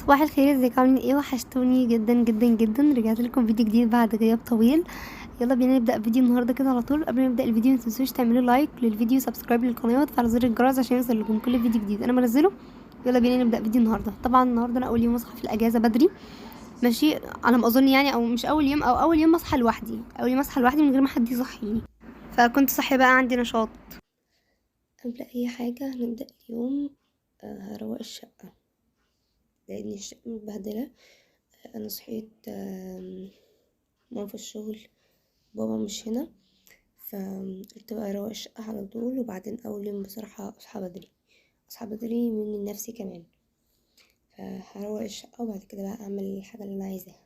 صباح الخير، ازيكم؟ عاملين ايه؟ وحشتوني جدا جدا جدا. رجعت لكم فيديو جديد بعد غياب طويل. يلا بينا نبدا فيديو النهارده كده على طول. قبل ما نبدا الفيديو متنسوش تعملوا لايك للفيديو، سبسكرايب للقناه، وتفعلوا زر الجرس عشان يوصلكم كل فيديو جديد انا بنزله. يلا بينا نبدا فيديو النهارده. طبعا النهارده انا اول يوم اصحى في الاجازه بدري، ماشي على ما اظن يعني، او مش اول يوم، او اول يوم اصحى لوحدي، اول يوم اصحى لوحدي من غير ما حد يصحيني، فكنت صاحيه بقى عندي نشاط. قبل اي حاجه نبدا اليوم، هروق الشقه لان الشقه متبهدله. انا صحيت، ماما في الشغل، بابا مش هنا، فقلت بقى اروق الشقة على طول. وبعدين اول يوم بصراحة اصحى بدري من نفسي كمان، فهروق الشقة وبعد كده بقى اعمل الحاجة اللي انا عايزاها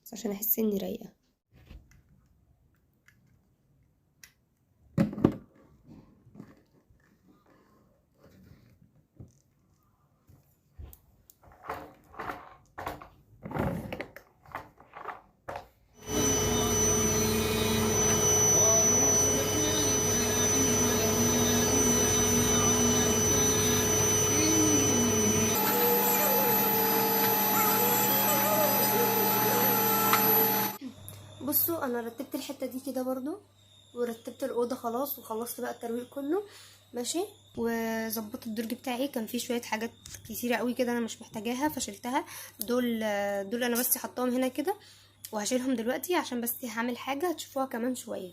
بس عشان احس اني رايقة. بصوا، انا رتبت الحته دي كده برضو، ورتبت الاوضه خلاص، وخلصت بقى الترويق كله ماشي. وظبطت الدرج بتاعي، كان فيه شويه حاجات كتيره قوي كده انا مش محتاجاها فشلتها. دول انا بس حطاهم هنا كده، وهشيلهم دلوقتي عشان بس هعمل حاجه هتشوفوها كمان شويه.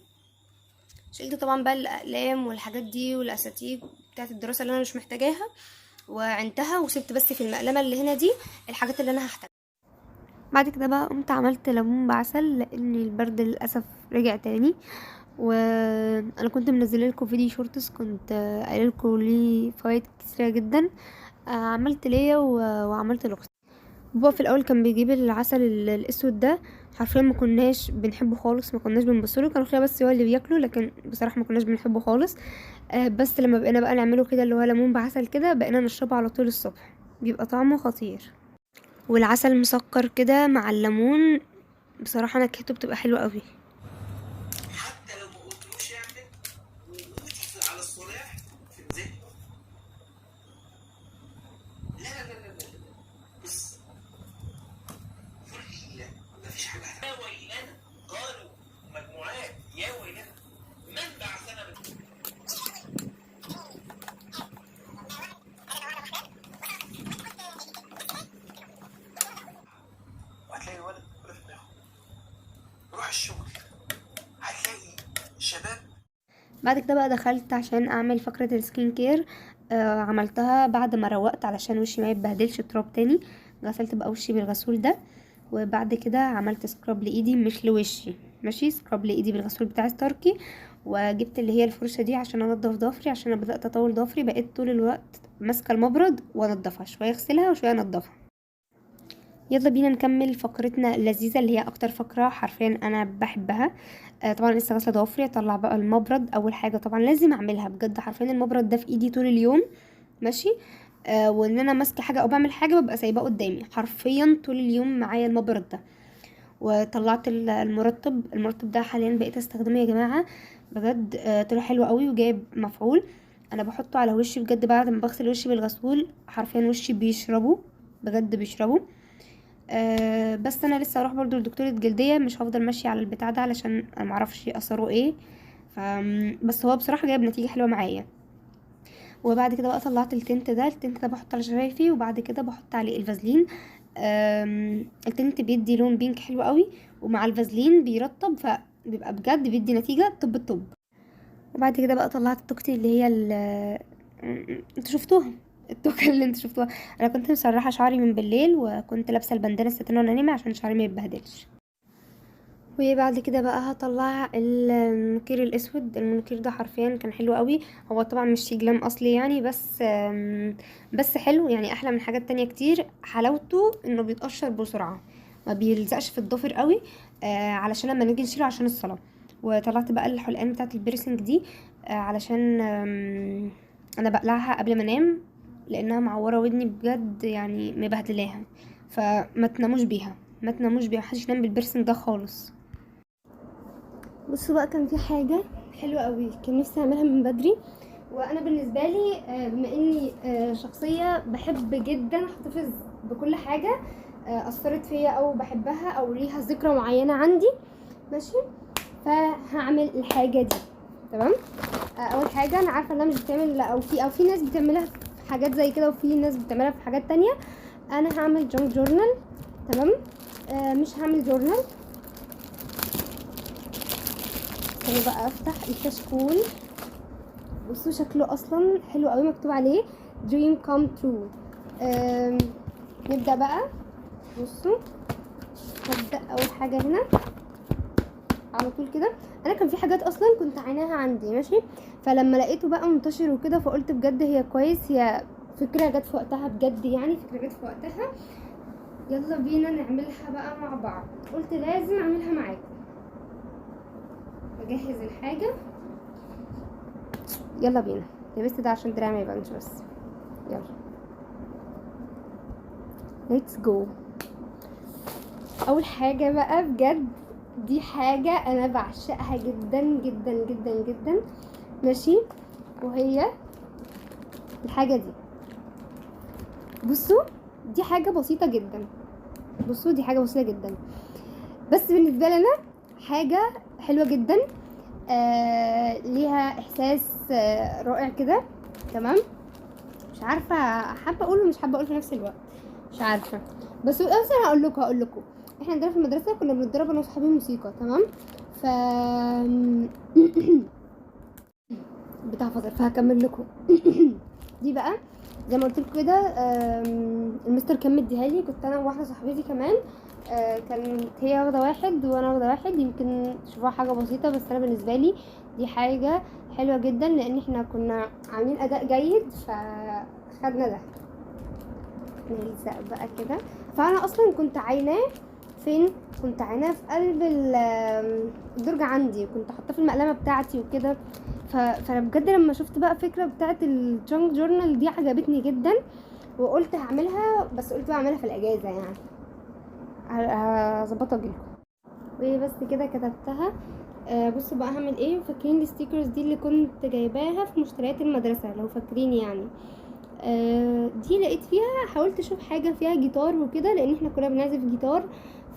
شلت طبعا بقى الاقلام والحاجات دي والاساتيك بتاعت الدراسه اللي انا مش محتاجاها وعنتها، وسبت بس في المقلمه اللي هنا دي الحاجات اللي انا هحتاجها. بعد كده بقى قمت عملت ليمون بعسل لان البرد للاسف رجع تاني. وانا كنت منزله لكم فيديو شورتس، كنت قايله لكم ليه فوائد كتيره جدا. عملت ليا وعملت لاختي. بابا في الاول كان بيجيب العسل الاسود ده، حرفيا ما كناش بنحبه خالص، ما كناش بنبصله، كان اخويا بس هو اللي بياكله، لكن بصراحه ما كناش بنحبه خالص. بس لما بقينا بقى نعمله كده اللي هو ليمون بعسل كده، بقينا نشربه على طول الصبح، بيبقى طعمه خطير. والعسل مسكر كده مع الليمون، بصراحه نكهته بتبقى حلوه قوي. حتى لو ما قلتلوش يعمل وقفتي على الصلاح في الذهن. لا بص، لا مفيش حاجه يا ويلنا قالوا مجموعات يا ويلنا من بعثنا وهتلاقي الولد ولا في دماغه روح الشغل، هتلاقي الشباب. بعد كده بقى دخلت عشان اعمل فقرة السكين كير. عملتها بعد ما روقت علشان وشي ما يتبهدلش تراب تاني. غسلت بقى وشي بالغسول ده، وبعد كده عملت سكراب لايدي مش لوشي، ماشي، سكراب لايدي بالغسول بتاع ستاركي. وجبت اللي هي الفرشة دي عشان انضف ضفري، عشان انا بدأت اطول ضفري، بقيت طول الوقت ماسكة المبرد وانضفها، شوية اغسلها وشوية انضفها. يلا بينا نكمل فقرتنا اللذيذة اللي هي اكتر فقرة حرفيا انا بحبها. طبعا لسه غاسله ضوافري، اطلع بقى المبرد. اول حاجة طبعا لازم اعملها بجد، حرفيا المبرد ده في ايدي طول اليوم ماشي. وان انا ماسكه حاجه او بعمل حاجه ببقى سايباه قدامي حرفيا طول اليوم معايا المبرد ده. وطلعت المرطب ده حاليا بقيت استخدمه يا جماعه، بجد طلع حلو قوي وجايب مفعول. انا بحطه على وشي بجد بعد ما بغسل وشي بالغسول، حرفيا وشي بيشربه، بجد بيشربه. بس انا لسه هروح برضو لدكتورة جلدية، مش هفضل ماشية على البتاع ده علشان انا معرفش اثره ايه. بس هو بصراحة جايب نتيجة حلوة معايا. وبعد كده بقى طلعت التنت ده بحط على شفايفي، وبعد كده بحط عليه الفازلين. التنت بيدي لون بينك حلو قوي، ومع الفازلين بيرطب، فبيبقى بجد بيدي نتيجة طب الطب. وبعد كده بقى طلعت توكتي اللي هي انتوا شفتوها، التوكة اللي انتوا شفتوها. انا كنت مسرحة شعري من بالليل، وكنت لابسة البندانة الستان وانا نايمة عشان شعري ما يتبهدلش. وبعد كده بقى هطلع المنكير الاسود. المنكير ده حرفيا كان حلو قوي، هو طبعا مش جلام اصلي يعني، بس حلو يعني، احلى من حاجات تانية كتير. حلاوته انه بيتقشر بسرعة، ما بيلزقش في الضفر قوي، علشان لما نيجي نشيله عشان الصلاة. وطلعت بقى الحلقان بتاعت البيرسينج دي، علشان انا بقلعها قبل ما انام، لانها معوره ودني بجد يعني مبهدلاها. فما تناموش بيها، ما تناموش بيها، محدش ينام بالبيرسينج ده خالص. بصوا بقى، كان في حاجه حلوه قوي كان نفسي اعملها من بدري. وانا بالنسبه لي بما اني شخصيه بحب جدا احتفظ بكل حاجه اثرت فيا او بحبها او ليها ذكرى معينه عندي. ماشي، فهعمل الحاجه دي. تمام. اول حاجه انا عارفه انها مش بتعمل او في ناس بتعملها في حاجات زي كده وفي ناس بتعملها في حاجات تانية. انا هعمل جانك جورنال. تمام. مش هعمل جورنال. انا بقى افتح الكشكول. بصوا شكله اصلا حلو قوي، مكتوب عليه dream come true. نبدأ بقى. بصوا هبدأ اول حاجة هنا على طول كده. انا كان في حاجات اصلا كنت عيناها عندي، ماشي، فلما لقيته بقى منتشر وكده فقلت بجد هي كويس، هي فكرة جت في وقتها بجد، يعني فكرة جت في وقتها، يلا بينا نعملها بقى مع بعض. قلت لازم اعملها معاكم. بجهز الحاجة، يلا بينا. لبست ده عشان دراعي ما يبانش بس. يلا ليتس جو. اول حاجة بقى بجد دي حاجة انا بعشقها جدا جدا جدا جدا، ماشي، وهي الحاجة دي. بصوا دي حاجة بسيطة جدا، بصوا دي حاجة بسيطة جدا، بس بالنسبة لنا حاجة حلوة جدا. ليها احساس رائع كده. تمام. مش عارفة حابة اقوله مش حابة اقوله في نفس الوقت، مش عارفة. بس انا هقول لكم احنا عندنا في المدرسة كنا بنتدرب انا وصحابي موسيقى. تمام. ف بتاع فضل فهكمل لكم. دي بقى زي ما قلت لكم كده، المستر كان مديها لي، كنت انا وواحده صاحبتي كمان. كانت هي واخده واحد وانا واخده واحد، يمكن تشوفوها حاجه بسيطه بس انا بالنسبه لي دي حاجه حلوه جدا، لان احنا كنا عاملين اداء جيد فخدنا ده. نلزق بقى كده. فانا اصلا كنت عيناه فين؟ كنت عيناه في قلب الدرج عندي، كنت حاطاه في المقلمه بتاعتي وكده. فانا بجد لما شفت بقى فكره بتاعه الجانك جورنال دي عجبتني جدا، وقلت هعملها، بس قلت بقى اعملها في الاجازه، يعني هظبطها اجيلكم. وبس كده كتبتها. بصوا بقى هعمل ايه. فاكرين الستيكرز دي اللي كنت جايباها في مشتريات المدرسه لو فاكرين يعني؟ دي لقيت فيها، حاولت اشوف حاجه فيها جيتار وكده لان احنا كنا بنعزف جيتار،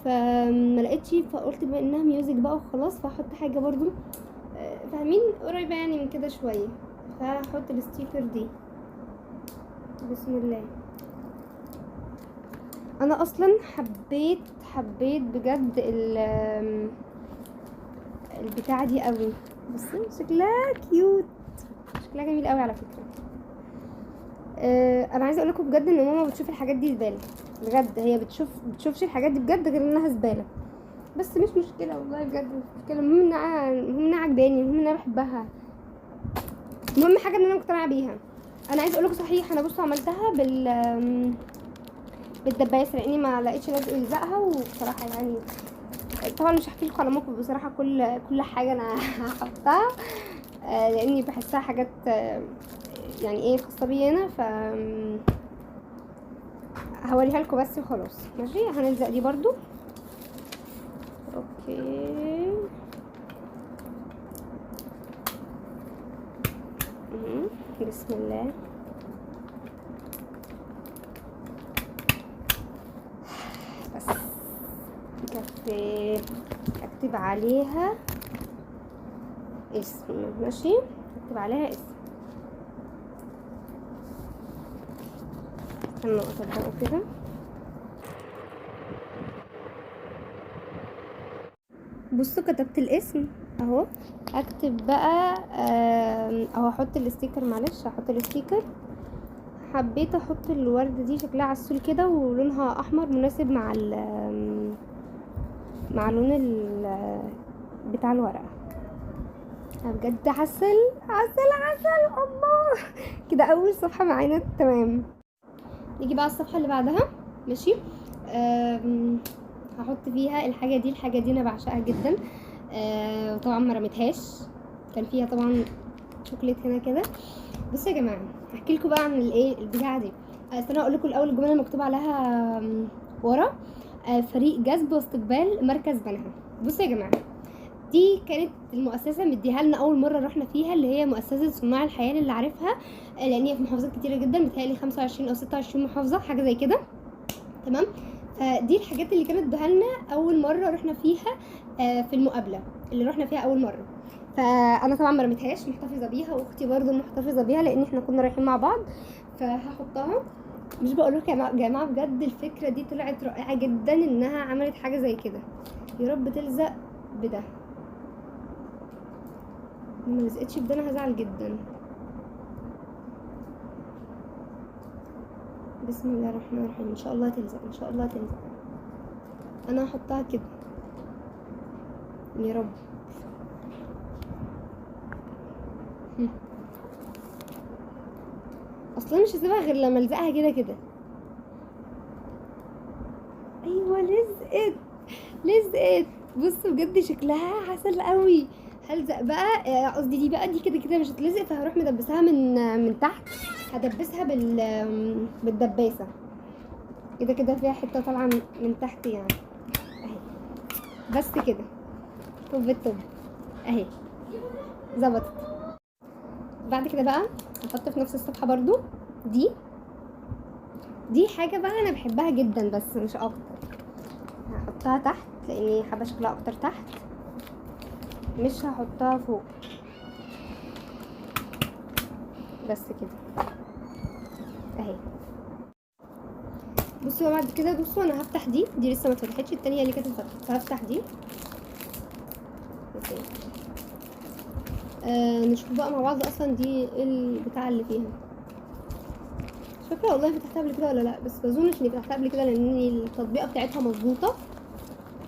فما لقيتش، فقلت بما انها ميوزك بقى وخلاص فهحط حاجه برضو فاهمين قريبه يعني من كده شويه. فهحط الستيكر دي. بسم الله. انا اصلا حبيت بجد البتاعه دي قوي. بصوا شكلها كيوت، شكلها جميل قوي على فكره. انا عايزه اقول لكم بجد ان ماما بتشوف الحاجات دي زباله بجد، هي بتشوفش الحاجات دي بجد غير انها زباله، بس مش مشكله والله بجد مش مشكله. المهم انها عجباني، المهم ان انا بحبها، المهم حاجه ان انا مقتنعه بيها. انا عايزه اقول لكم صحيح، انا بصوا عملتها بالدباسه لاني ما لقيتش لازق يلزقها، وبصراحه يعني طبعا مش هحكي لكم على موقف بصراحه، كل حاجه انا هحطها لاني بحسها حاجات يعني ايه خاصه بي انا، ف هوريها لكم بس وخلاص. ماشي، هنلزق دي برضو. اوكي. بسم الله. بس اكتب عليها اسم. ماشي، اكتب عليها اسم. استنوا اطبقه كده. بصوا كتبت الاسم اهو. اكتب بقى اهو، احط الستيكر، معلش هحط الستيكر. حبيت احط الوردة دي، شكلها عسول كده ولونها احمر مناسب مع لون بتاع الورقة. بجد عسل الله. كده اول صفحة معانا تمام. نيجي بقى الصفحة اللي بعدها. ماشي. هحط فيها الحاجة دي انا بعشقها جدا. وطبعا ما رميتهاش، كان فيها طبعا شوكليت هنا كده. بصوا يا جماعه هحكي لكم بقى عن الايه البتاعه دي. استنى اقول لكم الاول الجمله المكتوب عليها ورا فريق جذب واستقبال مركز بنها. بصوا يا جماعه، دي كانت المؤسسه مديها لنا اول مره رحنا فيها، اللي هي مؤسسه صناع الحياه اللي عارفها، لان هي في محافظات كتيره جدا، بتهيألي 25 او 26 محافظه حاجه زي كده. تمام. فدي الحاجات اللي كانت ادوها لنا اول مره رحنا فيها في المقابله اللي رحنا فيها اول مره. فانا طبعا ما رميتهاش، محتفظه بيها، واختي برضو محتفظه بيها لان احنا كنا رايحين مع بعض. فهحطها. مش بقول لكم يا جماعه بجد الفكره دي طلعت رائعه جدا انها عملت حاجه زي كده. يا رب تلزق بده، ما لزقتش بده انا هزعل جدا. بسم الله الرحمن الرحيم. ان شاء الله تلزق، ان شاء الله تلزق. انا هحطها كده يا رب. اصلا مش هسيبها غير لما الزقها كده كده. ايوه لزقت لزقت. بصوا بجد شكلها عسل قوي. هلزق بقى قصدي دي بقى دي كده كده مش هتلزق، فهروح مدبسها من تحت. هدبسها بالدباسه كده كده فيها حته طالعه من تحت يعني اهي. بس كده طب الطب اهي ظبطت. بعد كده بقى هحط في نفس الصفحه برضو دي حاجه بقى انا بحبها جدا بس مش اكتر. هحطها تحت لاني حابه شكلها اكتر تحت، مش هحطها فوق. بس كده اهي. بصوا بعد كده بصوا انا هفتح دي لسه ما اتفتحتش، التانية اللي كانت اتفتحت. فهفتح دي نشوف بقى مع بعض اصلا دي ايه البتاع اللي فيها. مش فاكره والله فتحتها قبل كده ولا لا، بس بظنش اني فتحتها قبل كده لان التطبيقه بتاعتها مظبوطه.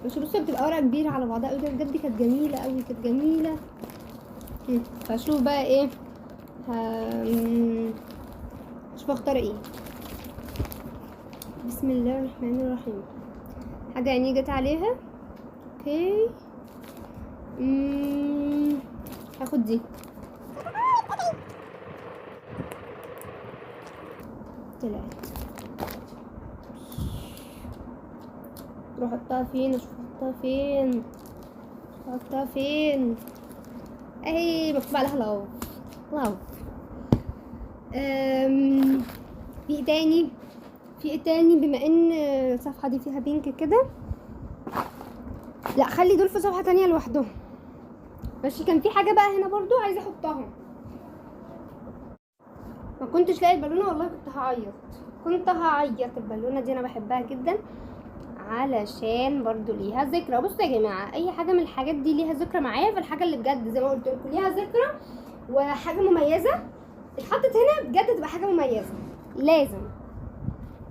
مش بصوا بتبقى ورقه كبيره على بعضها قوي بجد. كانت جميله قوي، كانت جميله. فشوف بقى ايه شوف اختار ايه. بسم الله الرحمن الرحيم. حاجه عيني جت عليها. اوكي هاخد دي. طلعت. اروح احطها فين؟ اشوف احطها فين اهي مكتوب عليها لاف. في ايه تاني بما ان الصفحه دي فيها بينك كده. لا خلي دول في صفحه تانية لوحدهم. ماشي. كان في حاجه بقى هنا برضو عايزه احطها، ما كنتش لاقي البالونه والله كنت هعيط. البالونه دي انا بحبها جدا علشان برضو ليها ذكرى. بصوا يا جماعه اي حاجه من الحاجات دي ليها ذكرى معايا، فالحاجه اللي بجد زي ما قلت لكم ليها ذكرى وحاجه مميزه اتحطت هنا بجد تبقى حاجه مميزه. لازم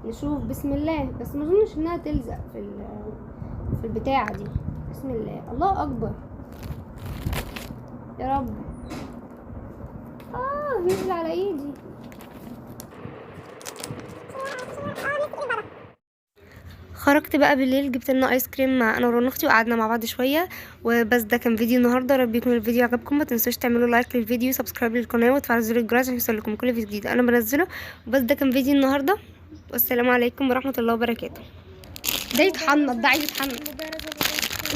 نشوف. بسم الله. بس ما اظنش انها تلزق في البتاعه دي. بسم الله. الله اكبر يا رب. نزل على ايدي. خرجت بقى بالليل جبت لنا ايس كريم مع انا ورنا اختي وقعدنا مع بعض شويه. وبس ده كان فيديو النهارده. رب يكون الفيديو عجبكم. ما تنسوش تعملوا لايك للفيديو، سبسكرايب للقناه، وتفعلوا زر الجرس عشان يوصلكم كل فيديو جديد انا بنزله. وبس ده كان فيديو النهارده، والسلام عليكم ورحمه الله وبركاته. ده يتحنط، ده عايز يتحنط.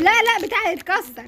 لا بتاع يتكسر.